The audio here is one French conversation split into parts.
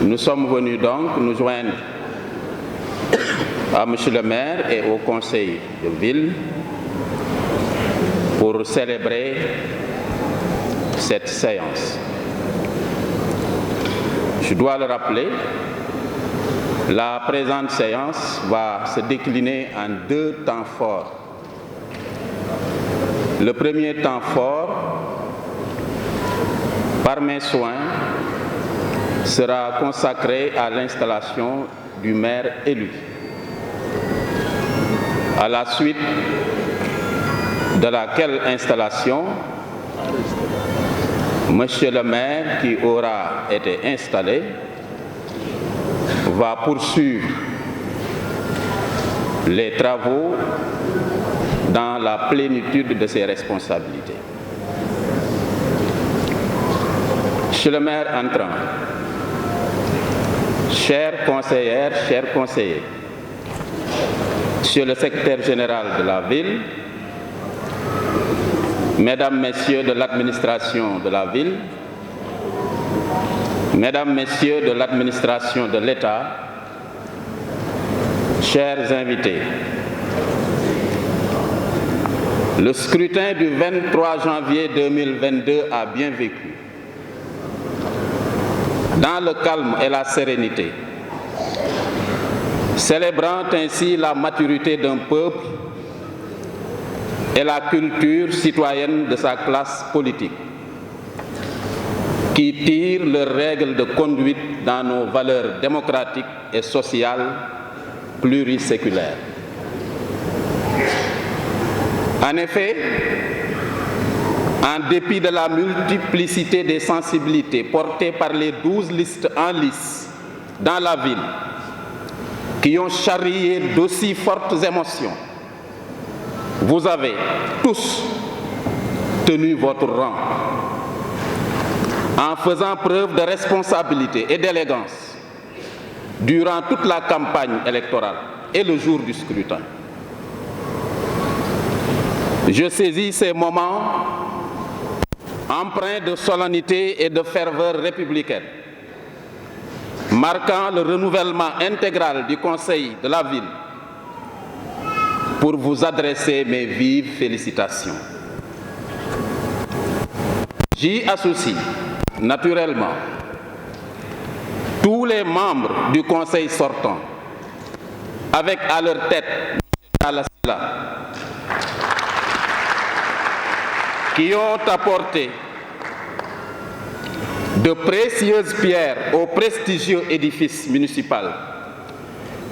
Nous sommes venus donc nous joindre à Monsieur le maire et au conseil de ville pour célébrer cette séance. Je dois le rappeler, la présente séance va se décliner en 2 temps forts. Le premier temps fort, par mes soins, sera consacré à l'installation du maire élu. À la suite de laquelle installation, Monsieur le maire qui aura été installé va poursuivre les travaux dans la plénitude de ses responsabilités. Monsieur le maire entrant, chères conseillères, chers conseillers, Monsieur le secrétaire général de la ville, Mesdames, Messieurs de l'administration de la ville, Mesdames, Messieurs de l'administration de l'État, chers invités, le scrutin du 23 janvier 2022 a bien vécu. Dans le calme et la sérénité, célébrant ainsi la maturité d'un peuple et la culture citoyenne de sa classe politique, qui tire leurs règles de conduite dans nos valeurs démocratiques et sociales pluriséculaires. En effet, en dépit de la multiplicité des sensibilités portées par les 12 listes en lice dans la ville, qui ont charrié d'aussi fortes émotions, vous avez tous tenu votre rang en faisant preuve de responsabilité et d'élégance durant toute la campagne électorale et le jour du scrutin. Je saisis ces moments empreints de solennité et de ferveur républicaine, marquant le renouvellement intégral du Conseil de la ville, pour vous adresser mes vives félicitations. J'y associe naturellement tous les membres du Conseil sortant, avec à leur tête M. Alassila, qui ont apporté de précieuses pierres au prestigieux édifice municipal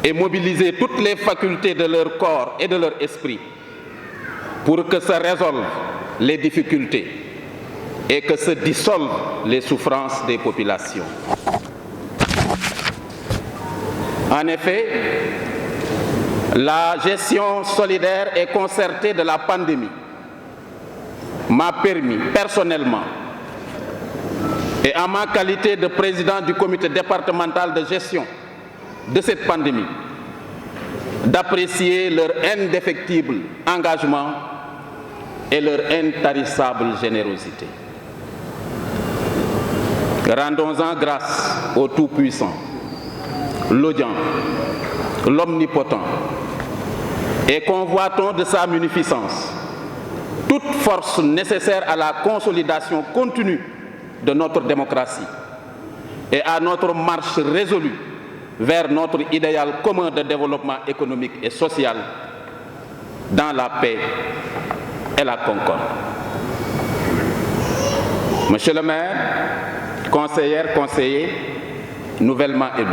et mobiliser toutes les facultés de leur corps et de leur esprit pour que se résolvent les difficultés et que se dissolvent les souffrances des populations. En effet, la gestion solidaire et concertée de la pandémie m'a permis personnellement et en ma qualité de président du comité départemental de gestion de cette pandémie, d'apprécier leur indéfectible engagement et leur intarissable générosité. Rendons-en grâce au Tout-Puissant, l'audient, l'Omnipotent, et convoitons de sa munificence toute force nécessaire à la consolidation continue de notre démocratie et à notre marche résolue vers notre idéal commun de développement économique et social dans la paix et la concorde. Monsieur le maire, conseillères, conseillers, nouvellement élus,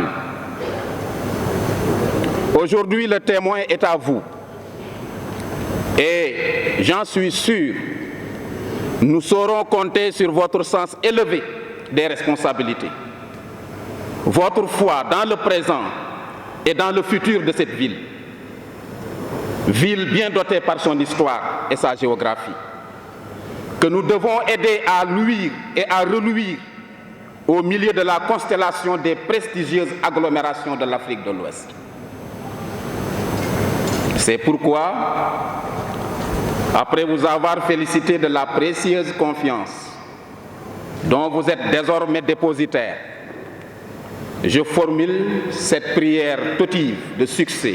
aujourd'hui le témoin est à vous et j'en suis sûr, nous saurons compter sur votre sens élevé des responsabilités, votre foi dans le présent et dans le futur de cette ville. Ville bien dotée par son histoire et sa géographie, que nous devons aider à luire et à reluire au milieu de la constellation des prestigieuses agglomérations de l'Afrique de l'Ouest. C'est pourquoi, après vous avoir félicité de la précieuse confiance dont vous êtes désormais dépositaire, je formule cette prière totive de succès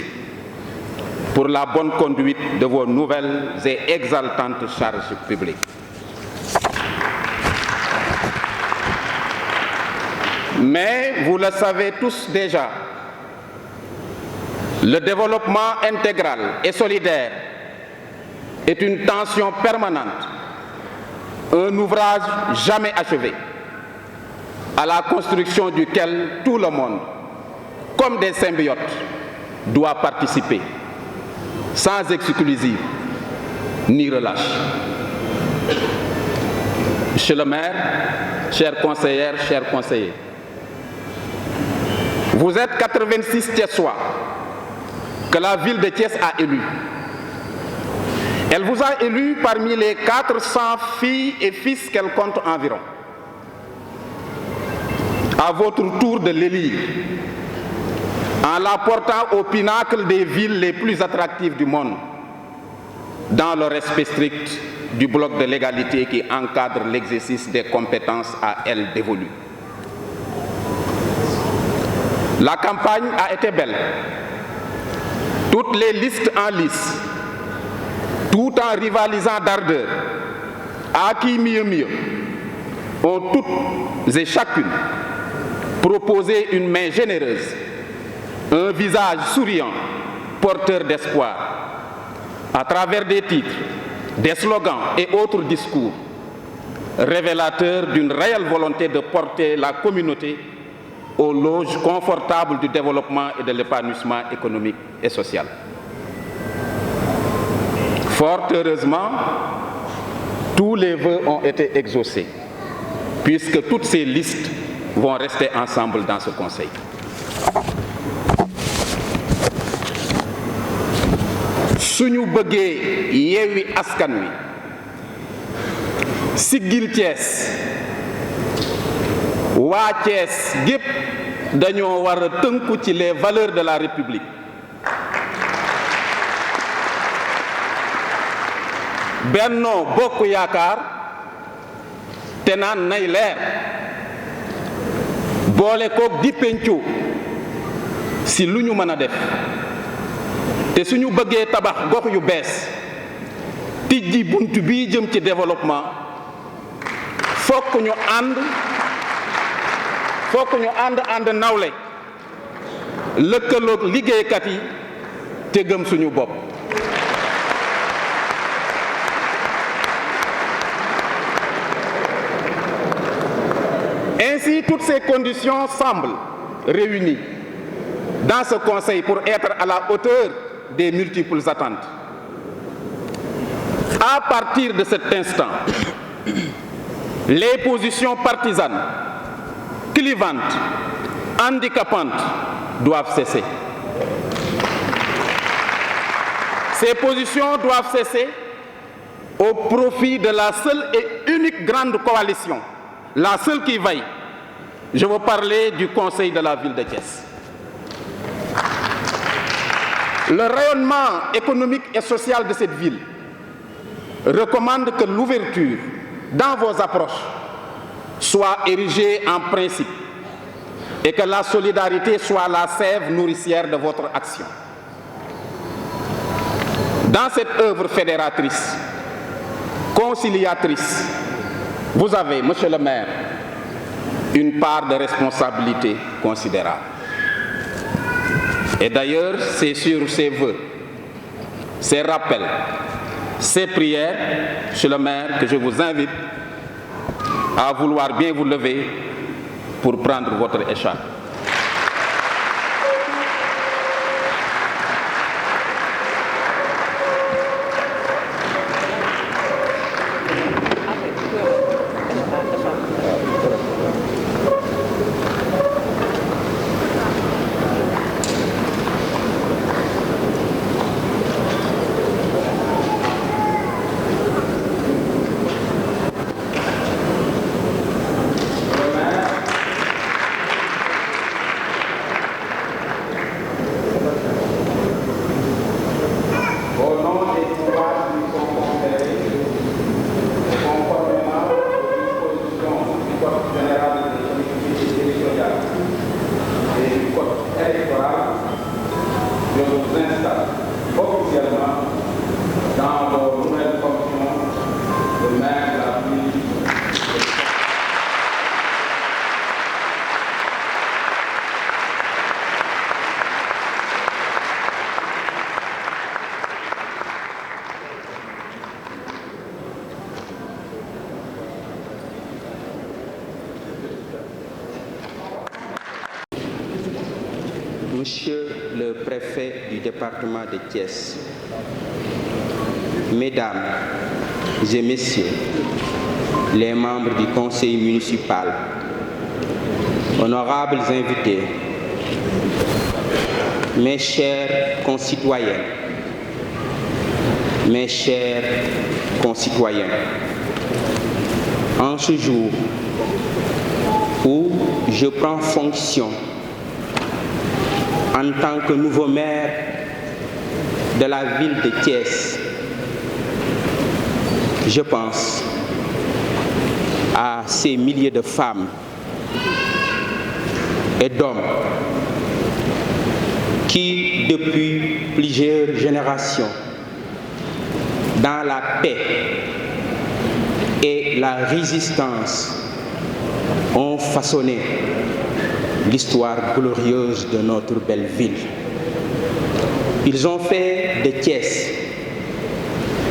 pour la bonne conduite de vos nouvelles et exaltantes charges publiques. Mais vous le savez tous déjà, le développement intégral et solidaire est une tension permanente, un ouvrage jamais achevé, à la construction duquel tout le monde, comme des symbiotes, doit participer, sans exclusive ni relâche. Monsieur le maire, chères conseillères, chers conseillers, vous êtes 86 Thiessois que la ville de Thiès a élus. Elle vous a élus parmi les 400 filles et fils qu'elle compte environ. À votre tour de l'élire, en la portant au pinacle des villes les plus attractives du monde, dans le respect strict du bloc de l'égalité qui encadre l'exercice des compétences à elle dévolues. La campagne a été belle. Toutes les listes en lice, tout en rivalisant d'ardeur, à qui mieux, ont toutes et chacune proposé une main généreuse, un visage souriant, porteur d'espoir, à travers des titres, des slogans et autres discours, révélateurs d'une réelle volonté de porter la communauté aux loges confortables du développement et de l'épanouissement économique et social. Fort heureusement, tous les vœux ont été exaucés, puisque toutes ces listes vont rester ensemble dans ce conseil. suñu bëggee Yewwi Askan Wi siggil Thiès waa Thiès gépp dañoo war a tënku ci les valeurs de la République. Benno Bokk Yaakaar te naan nay leer boole koog di pencu si lu ñu mën a def te suñu bëggee tabax gox yu bees tijji bunt bii jëm ci développement fokk ñu ànd nawle lëkkaloog liggéeykat yi te gëm suñu bopp. Ainsi, toutes ces conditions semblent réunies dans ce Conseil pour être à la hauteur des multiples attentes. À partir de cet instant, les positions partisanes, clivantes, handicapantes doivent cesser. Ces positions doivent cesser au profit de la seule et unique grande coalition, la seule qui vaille. Je veux parler du Conseil de la ville de Thiès. Le rayonnement économique et social de cette ville recommande que l'ouverture dans vos approches soit érigée en principe et que la solidarité soit la sève nourricière de votre action. Dans cette œuvre fédératrice, conciliatrice, vous avez, monsieur le maire, une part de responsabilité considérable. Et d'ailleurs, c'est sur ces vœux, ces rappels, ces prières, monsieur le maire, que je vous invite à vouloir bien vous lever pour prendre votre écharpe. Monsieur le préfet du département de Thiès, Mesdames et Messieurs les membres du conseil municipal, honorables invités, mes chers concitoyennes, mes chers concitoyens, en ce jour où je prends fonction en tant que nouveau maire de la ville de Thiès, je pense à ces milliers de femmes et d'hommes qui, depuis plusieurs générations, dans la paix et la résistance, ont façonné l'histoire glorieuse de notre belle ville. Ils ont fait de Thiès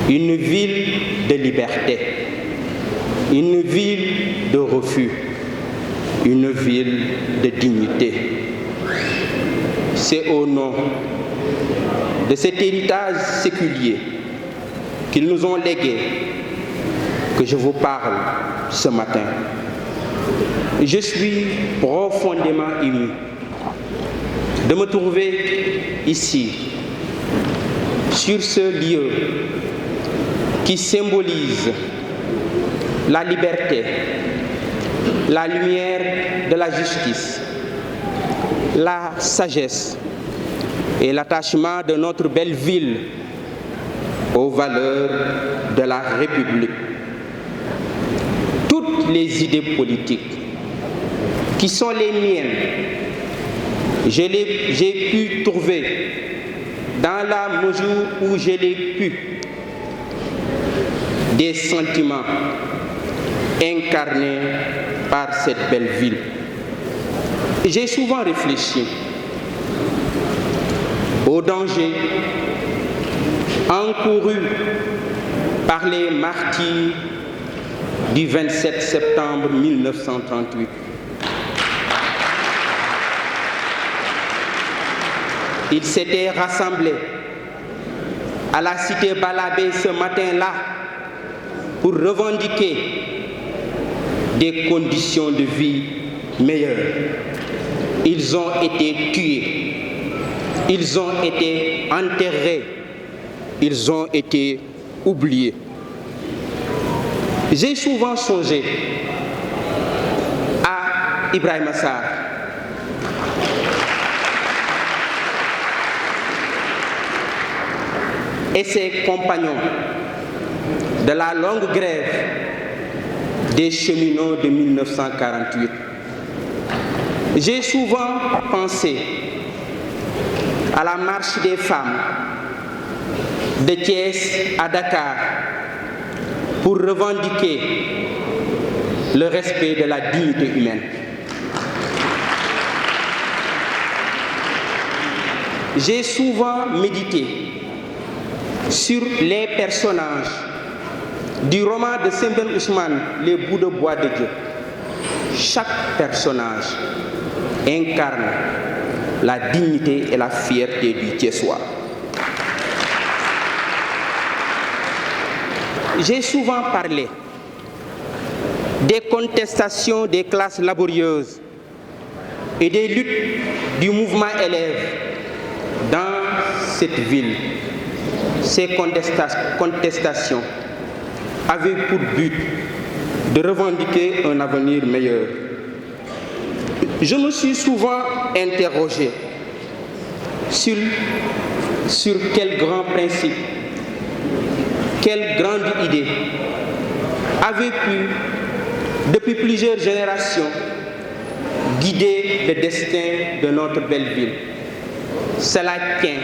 une ville de liberté, une ville de refuge, une ville de dignité. C'est au nom de cet héritage séculier qu'ils nous ont légué que je vous parle ce matin. Je suis profondément ému de me trouver ici, sur ce lieu qui symbolise la liberté, la lumière de la justice, la sagesse et l'attachement de notre belle ville aux valeurs de la République. Toutes les idées politiques qui sont les miennes, j'ai pu trouver dans la mesure où je l'ai pu des sentiments incarnés par cette belle ville. J'ai souvent réfléchi aux dangers encourus par les martyrs du 27 septembre 1938. Ils s'étaient rassemblés à la cité Balabé ce matin-là pour revendiquer des conditions de vie meilleures. Ils ont été tués, ils ont été enterrés, ils ont été oubliés. J'ai souvent songé à Ibrahima Sarr, et ses compagnons de la longue grève des cheminots de 1948. J'ai souvent pensé à la marche des femmes de Thiès à Dakar pour revendiquer le respect de la dignité humaine. J'ai souvent médité sur les personnages du roman de Sembène Ousmane, Les bouts de bois de Dieu. Chaque personnage incarne la dignité et la fierté du Thiessois. J'ai souvent parlé des contestations des classes laborieuses et des luttes du mouvement élève dans cette ville. Ces contestations avaient pour but de revendiquer un avenir meilleur. Je me suis souvent interrogé sur quel grand principe, quelle grande idée avait pu, depuis plusieurs générations, guider le destin de notre belle ville. Cela tient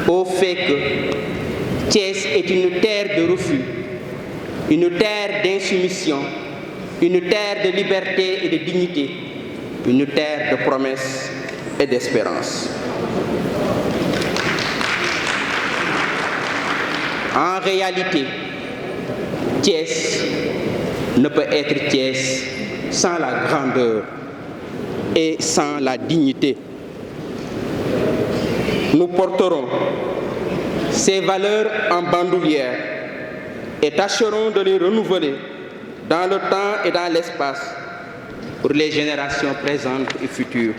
au fait que Thiès est une terre de refuge, une terre d'insoumission, une terre de liberté et de dignité, une terre de promesses et d'espérance. En réalité, Thiès ne peut être Thiès sans la grandeur et sans la dignité. nous porterons ces valeurs en bandoulière et tâcherons de les renouveler dans le temps et dans l'espace pour les générations présentes et futures.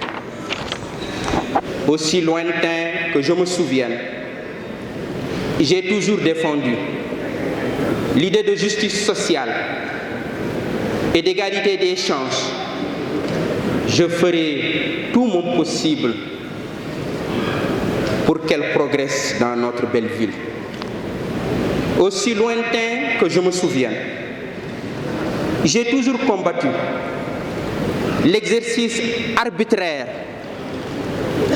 Aussi lointain que je me souvienne, j'ai toujours défendu l'idée de justice sociale et d'égalité des chances. Je ferai tout mon possible pour qu'elle progresse dans notre belle ville. Aussi lointain que je me souvienne, j'ai toujours combattu l'exercice arbitraire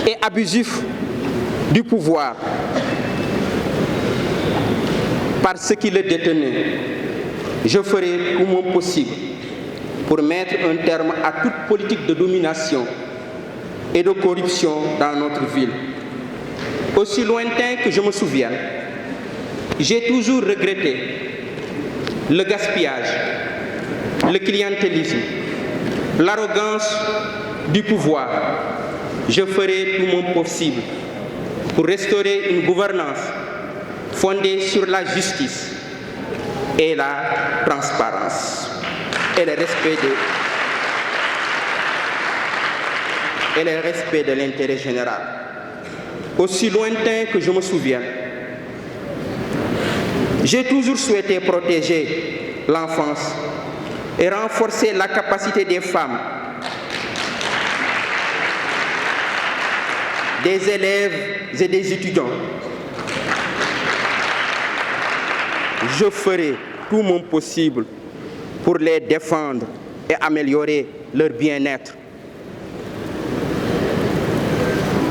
et abusif du pouvoir par ceux qui le détenaient. Je ferai tout mon possible pour mettre un terme à toute politique de domination et de corruption dans notre ville. Aussi lointain que je me souvienne, j'ai toujours regretté le gaspillage, le clientélisme, l'arrogance du pouvoir. Je ferai tout mon possible pour restaurer une gouvernance fondée sur la justice et la transparence et le respect de l'intérêt général. Aussi lointain que je me souvienne, j'ai toujours souhaité protéger l'enfance et renforcer la capacité des femmes, des élèves et des étudiants. Je ferai tout mon possible pour les défendre et améliorer leur bien-être.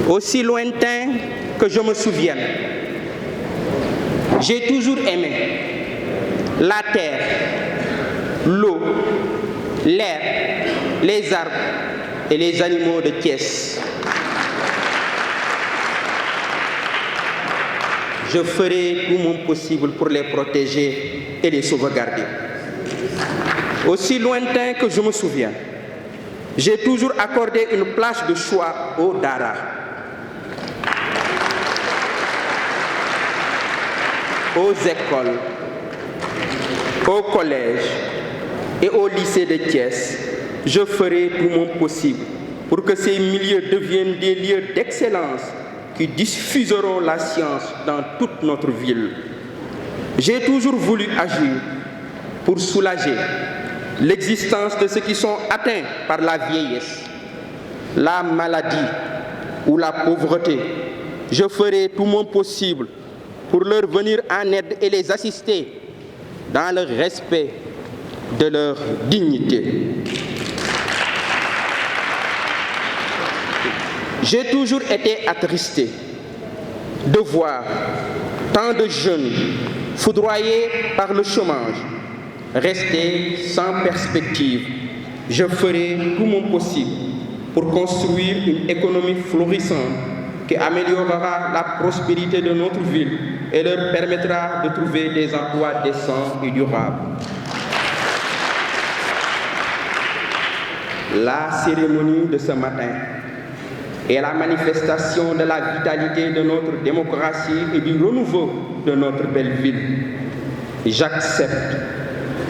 Aussi lointain que je me souvienne, j'ai toujours aimé la terre, l'eau, l'air, les arbres et les animaux de Thiès. Je ferai tout mon possible pour les protéger et les sauvegarder. Aussi lointain que je me souviens, j'ai toujours accordé une place de choix au Dara, aux écoles, aux collèges et aux lycées de Thiès. Je ferai tout mon possible pour que ces milieux deviennent des lieux d'excellence qui diffuseront la science dans toute notre ville. J'ai toujours voulu agir pour soulager l'existence de ceux qui sont atteints par la vieillesse, la maladie ou la pauvreté. Je ferai tout mon possible pour leur venir en aide et les assister dans le respect de leur dignité. J'ai toujours été attristé de voir tant de jeunes foudroyés par le chômage rester sans perspective. Je ferai tout mon possible pour construire une économie florissante qui améliorera la prospérité de notre ville et leur permettra de trouver des emplois décents et durables. La cérémonie de ce matin est la manifestation de la vitalité de notre démocratie et du renouveau de notre belle ville. J'accepte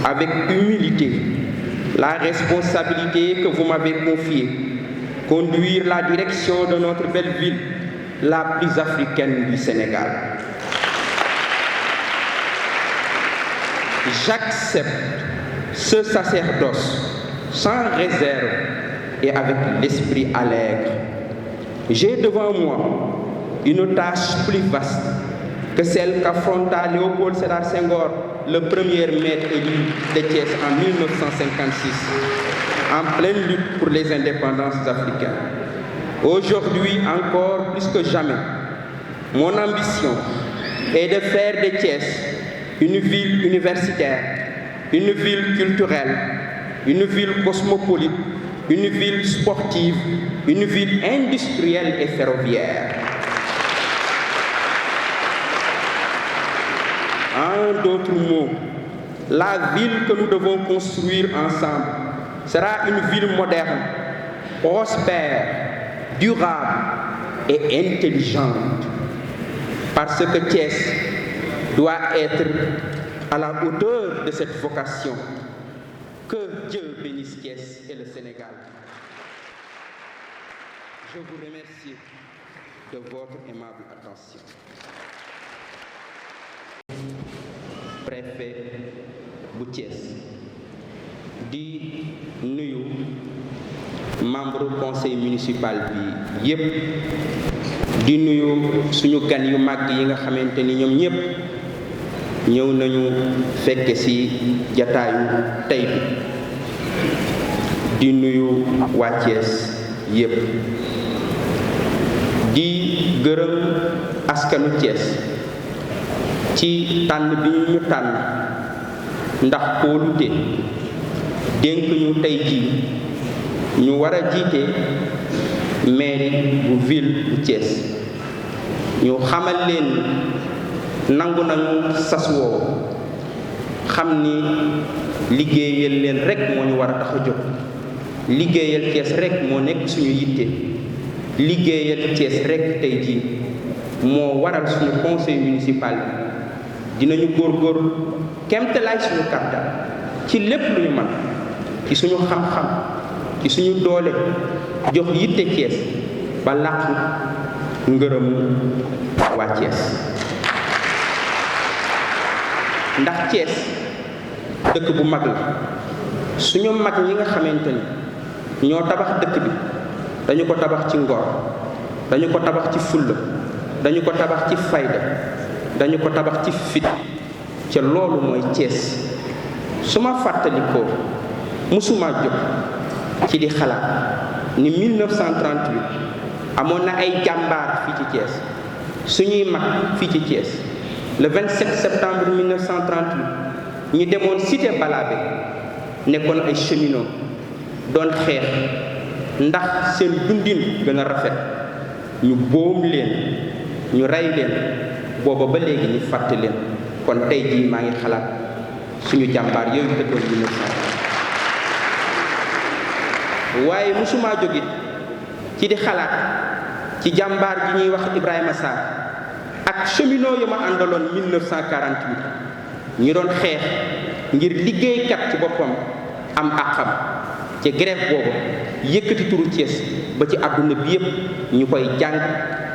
avec humilité la responsabilité que vous m'avez confiée, conduire la direction de notre belle ville, la plus africaine du Sénégal. J'accepte ce sacerdoce sans réserve et avec l'esprit allègre. J'ai devant moi une tâche plus vaste que celle qu'affronta Léopold Sédar Senghor, le premier maître élu de Thiès en 1956, en pleine lutte pour les indépendances africaines. Aujourd'hui encore plus que jamais, mon ambition est de faire de Thiès une ville universitaire, une ville culturelle, une ville cosmopolite, une ville sportive, une ville industrielle et ferroviaire. En d'autres mots, la ville que nous devons construire ensemble sera une ville moderne, prospère, durable et intelligente. parce que Thiès doit être à la hauteur de cette vocation. Que Dieu bénisse Thiès et le Sénégal. Je vous remercie de votre aimable attention. Préfet bu Thiès di nuyu membre conseil municipal bi yépp di nuyu suñu gan yu mag yi nga xamante ni ñoom ñépp ñëw nañu fekke ci jataayu tey bi di nuyu waa Thiès yépp di gërëm askanu Thiès ci tànn bi ñu tànn ndax kóolute dénk ñu tey jii ñu war a jiite mairie bu ville bu Thiès ñu xamal leen nangu nañu sas woowu xam ni liggéeyal leen rek moo ñu war a tax a jóg liggéeyal Thiès rek moo nekk suñu yitte liggéeyal Thiès rek tey jii moo waral suñu conseil municipal bi dinañu góorgóorlu kemtalaay suñu kàttan ci lépp lu ñu mën ci suñu xam-xam ci suñu doole jox yitte Thiès ba làqu ngërëmu waa Thiès ndax Thiès dëkk bu mag la suñu mag ñi nga xamante ni ñoo tabax dëkk bi dañu ko tabax ci ngor dañu ko tabax ci fulla dañu ko tabax ci fayda dañu ko tabax ci fit ca loolu mooy Thiès su ma fàttalikoo musuma jóg ci di xalaat ni 1938 amoon na ay jàmbaar fii ci Thiès suñuy mag fii ci Thiès le 27 septembre 1938 ñu demoon cité Balabé nekkoon ay cheminots doon xeex ndax seen dundin gën a rafet ñu boom leen ñu rey leen booba ba léegi ñu fàtte leen kon tey jii maa ngi xalaat suñu jàmbaar yooyu tëddoon 1938 waaye musuma jógit ci di xalaat ci jàmbaar ji ñuy wax Ibrahima Sarr ak cheminot yu ma àndaloon 1948 ñu doon xeex ngir liggéeykat ci boppam am àqam ci grève boobu yëkkati turu Thiès ba ci àdduna bi yépp ñu koy jàng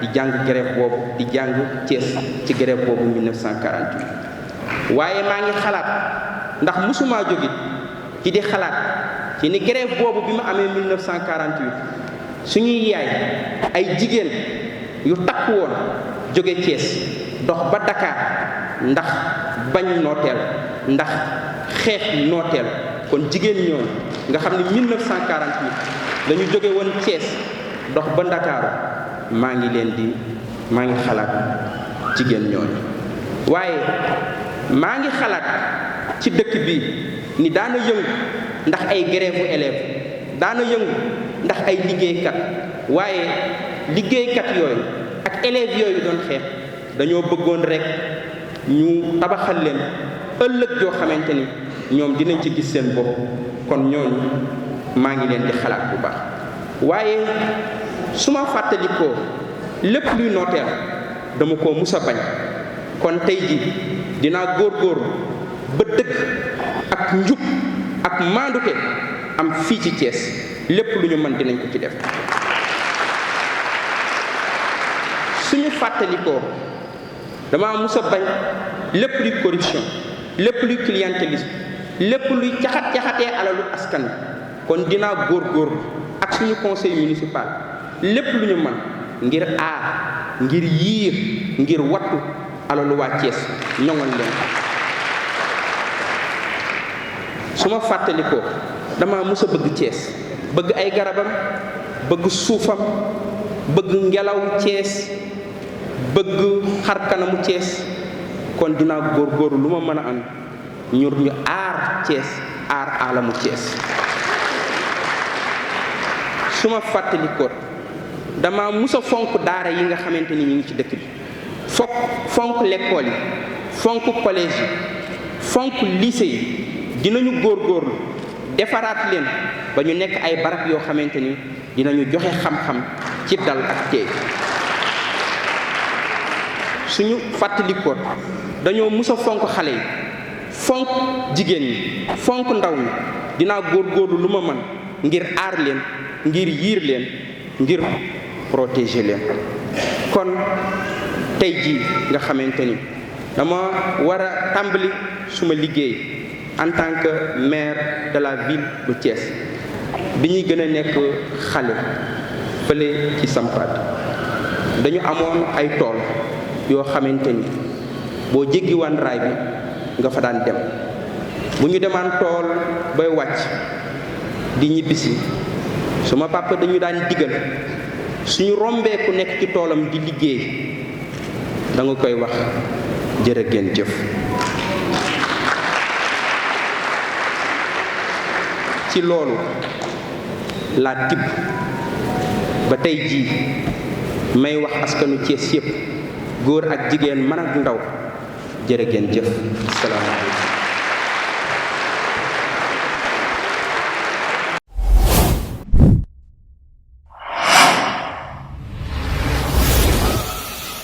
di jàng grève boobu di jàng Thiès ci grève boobu 1948 waaye maa ngi xalaat ndax musuma jógit ci di xalaat ci ni grève boobu bi mu amee 1948 suñuy yaay ay jigéen yu takku woon jóge Thiès dox ba Dakar ndax bañ nooteel ndax xeex nooteel kon jigéen ñooñu nga xam ne 1948 dañu jóge woon Thiès dox ba Ndakaaru maa ngi xalaat jigéen ñooñu waaye maa ngi xalaat ci dëkk bi ni daana yëngu ndax ay grève u élèves daana yëngu ndax ay liggéeykat waaye liggéeykat yooyu ak élèves yooyu doon xeex dañoo bëggoon rek ñu tabaxal leen ëllëg joo xamante ni ñoom dinañ ci gis seen bopp kon ñooñu maa ngi leen di xalaat bu baax waaye su ma fàttalikoo lépp luy nooteel dama ko mus a bañ kon tey ji dinaa góorgóorlu ba dëgg ak njub ak maandute am fii ci Thiès lépp lu ñu mën dinañ ko ci def suñu fàttalikoo dama mus a bañ lépp luy corruption lépp luy clientélisme lépp luy caxat-caxatee alalu askan kon dinaa góorgóorlu ak suñu conseil municipal lépp lu ñu mën ngir aar ngir yiir ngir wattu alalu waa Thiès ñoŋal leen su ma fàttalikoo dama mës a bëgg Thiès bëgg ay garabam bëgg suufam bëgg ngelaw Thiès bëgg xar kanamu Thiès kon dinaa góorgóorlu lu ma mën a am ñu aar Thiès aar alamu Thiès su ma fàttalikoo dama mës a fonk daara yi nga xamante ni ñu ngi ci dëkk bi fonk l'école yi fonk collège yi fonk lycée yi dinañu góorgóorlu defaraat leen ba ñu nekk ay barab yoo xamante ni dinañu joxe xam-xam ci dal ak teey suñu fàttalikoo dañoo mus a fonk xale yi fonk jigéen ñi fonk ndaw ñi dinaa góorgóorlu lu ma mën ngir aar leen ngir yiir leen ngir protéger leen. kon tey jii nga xamante ni dama war a tàmbali suma liggéey en tant que maire de la ville bu Thiès bi ñuy gën a nekk xale fële ci Sampaat dañu amoon ay tool yoo xamante ni boo jéggiwaan raay bi nga fa daan dem bu ñu demaan tool bay wàcc di ñibbisi suma papa dañu daan digal suñu rombee ku nekk ci toolam di liggéey da nga koy wax jërë ngeen jëf. ci loolu laa tibb ba tey jii may wax askanu Thiès yépp góor ak jigéen man ak ndaw jërë ngeen jëf. salaamaaleykum.